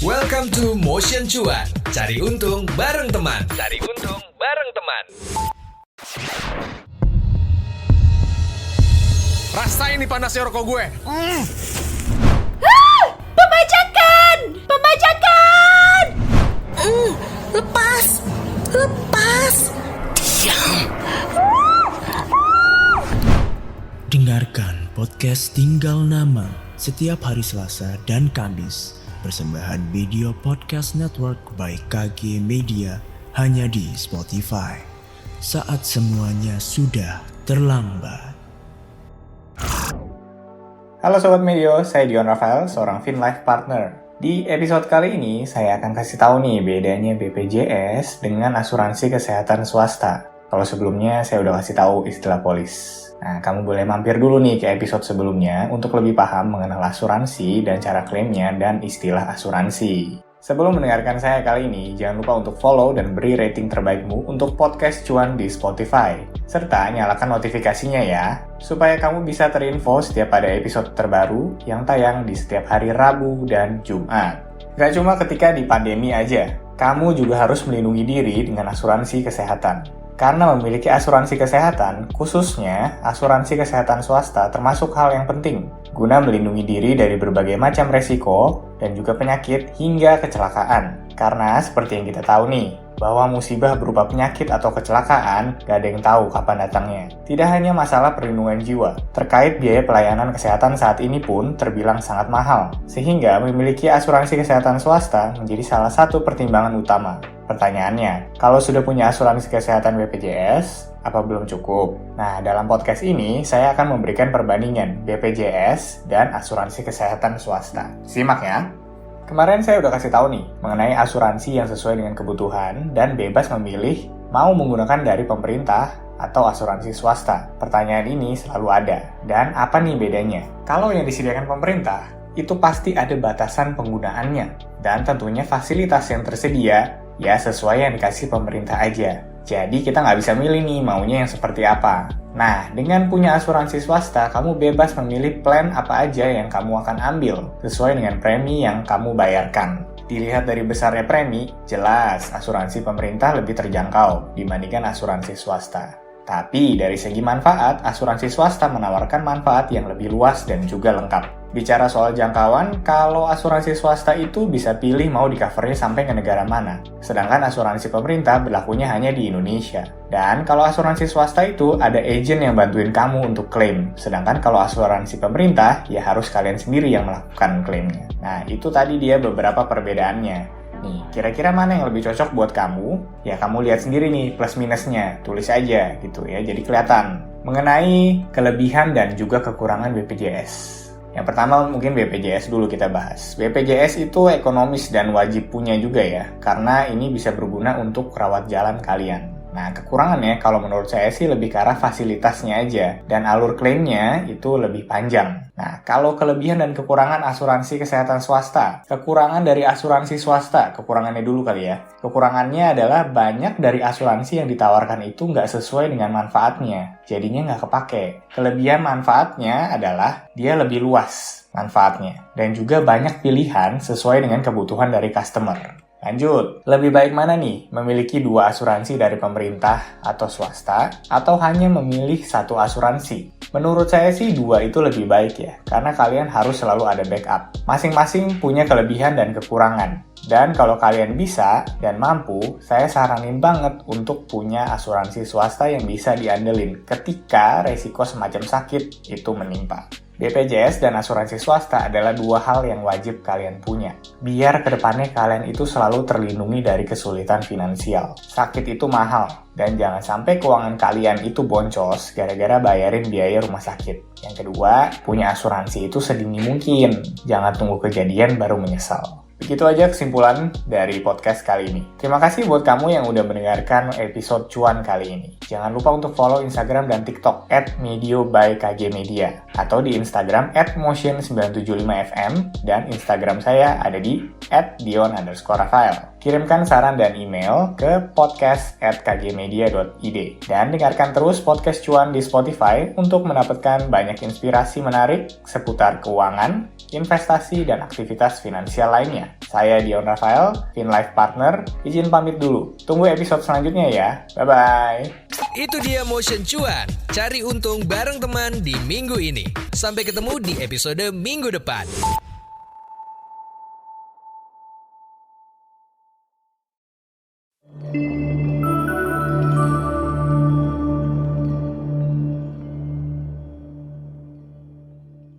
Welcome to Motion Cuan. Cari untung bareng teman. Rasain nih panasnya rokok gue. Pembajakan! Lepas! Diam! Dengarkan podcast Tinggal Nama setiap hari Selasa dan Kamis. Persembahan Video Podcast Network by KG Media hanya di Spotify. Saat semuanya sudah terlambat. Halo Sobat Medio, saya Dion Rafael, seorang FinLife Partner. Di episode kali ini, saya akan kasih tahu nih bedanya BPJS dengan asuransi kesehatan swasta. Kalau sebelumnya, saya udah kasih tahu istilah polis. Nah, kamu boleh mampir dulu nih ke episode sebelumnya untuk lebih paham mengenal asuransi dan cara klaimnya dan istilah asuransi. Sebelum mendengarkan saya kali ini, jangan lupa untuk follow dan beri rating terbaikmu untuk podcast Cuan di Spotify. Serta nyalakan notifikasinya ya, supaya kamu bisa terinfo setiap ada episode terbaru yang tayang di setiap hari Rabu dan Jumat. Gak cuma ketika di pandemi aja, kamu juga harus melindungi diri dengan asuransi kesehatan. Karena memiliki asuransi kesehatan, khususnya asuransi kesehatan swasta termasuk hal yang penting, guna melindungi diri dari berbagai macam resiko dan juga penyakit hingga kecelakaan. Karena seperti yang kita tahu nih, bahwa musibah berupa penyakit atau kecelakaan gak ada yang tahu kapan datangnya. Tidak hanya masalah perlindungan jiwa, terkait biaya pelayanan kesehatan saat ini pun terbilang sangat mahal, sehingga memiliki asuransi kesehatan swasta menjadi salah satu pertimbangan utama. Pertanyaannya, kalau sudah punya asuransi kesehatan BPJS, apa belum cukup? Nah, dalam podcast ini, saya akan memberikan perbandingan BPJS dan asuransi kesehatan swasta. Simak ya! Kemarin saya udah kasih tahu nih, mengenai asuransi yang sesuai dengan kebutuhan dan bebas memilih mau menggunakan dari pemerintah atau asuransi swasta. Pertanyaan ini selalu ada. Dan apa nih bedanya? Kalau yang disediakan pemerintah, itu pasti ada batasan penggunaannya. Dan tentunya fasilitas yang tersedia ya sesuai yang dikasih pemerintah aja. Jadi kita nggak bisa milih nih maunya yang seperti apa. Nah, dengan punya asuransi swasta, kamu bebas memilih plan apa aja yang kamu akan ambil sesuai dengan premi yang kamu bayarkan. Dilihat dari besarnya premi, jelas asuransi pemerintah lebih terjangkau dibandingkan asuransi swasta. Tapi dari segi manfaat, asuransi swasta menawarkan manfaat yang lebih luas dan juga lengkap. Bicara soal jangkauan, kalau asuransi swasta itu bisa pilih mau di-covernya sampai ke negara mana. Sedangkan asuransi pemerintah berlakunya hanya di Indonesia. Dan kalau asuransi swasta itu ada agen yang bantuin kamu untuk klaim. Sedangkan kalau asuransi pemerintah, ya harus kalian sendiri yang melakukan klaimnya. Nah, itu tadi dia beberapa perbedaannya. Nih, kira-kira mana yang lebih cocok buat kamu? Ya, kamu lihat sendiri nih plus minusnya. Tulis aja gitu ya, jadi kelihatan. Mengenai kelebihan dan juga kekurangan BPJS. Yang pertama mungkin BPJS dulu kita bahas. BPJS itu ekonomis dan wajib punya juga ya, karena ini bisa berguna untuk rawat jalan kalian. Nah, kekurangannya kalau menurut saya sih lebih ke arah fasilitasnya aja, dan alur klaimnya itu lebih panjang. Nah, kalau kelebihan dan kekurangan asuransi kesehatan swasta, kekurangan dari asuransi swasta, kekurangannya dulu kali ya. Kekurangannya adalah banyak dari asuransi yang ditawarkan itu nggak sesuai dengan manfaatnya, jadinya nggak kepake. Kelebihan manfaatnya adalah dia lebih luas manfaatnya, dan juga banyak pilihan sesuai dengan kebutuhan dari customer. Lanjut, lebih baik mana nih? Memiliki dua asuransi dari pemerintah atau swasta, atau hanya memilih satu asuransi? Menurut saya sih dua itu lebih baik ya, karena kalian harus selalu ada backup. Masing-masing punya kelebihan dan kekurangan. Dan kalau kalian bisa dan mampu, saya saranin banget untuk punya asuransi swasta yang bisa diandelin ketika resiko semacam sakit itu menimpa. BPJS dan asuransi swasta adalah dua hal yang wajib kalian punya. Biar kedepannya kalian itu selalu terlindungi dari kesulitan finansial. Sakit itu mahal, dan jangan sampai keuangan kalian itu boncos gara-gara bayarin biaya rumah sakit. Yang kedua, punya asuransi itu sedini mungkin. Jangan tunggu kejadian baru menyesal. Begitu aja kesimpulan dari podcast kali ini. Terima kasih buat kamu yang udah mendengarkan episode Cuan kali ini. Jangan lupa untuk follow Instagram dan TikTok @medio_by_kg_media atau di Instagram @motion975fm dan Instagram saya ada di @dion_rafael. Kirimkan saran dan email ke podcast@kgmedia.id dan dengarkan terus podcast Cuan di Spotify untuk mendapatkan banyak inspirasi menarik seputar keuangan, investasi, dan aktivitas finansial lainnya. Saya Dion Rafael, FinLife Partner, izin pamit dulu. Tunggu episode selanjutnya ya. Bye-bye. Itu dia Motion Cuan. Cari untung bareng teman di minggu ini. Sampai ketemu di episode minggu depan.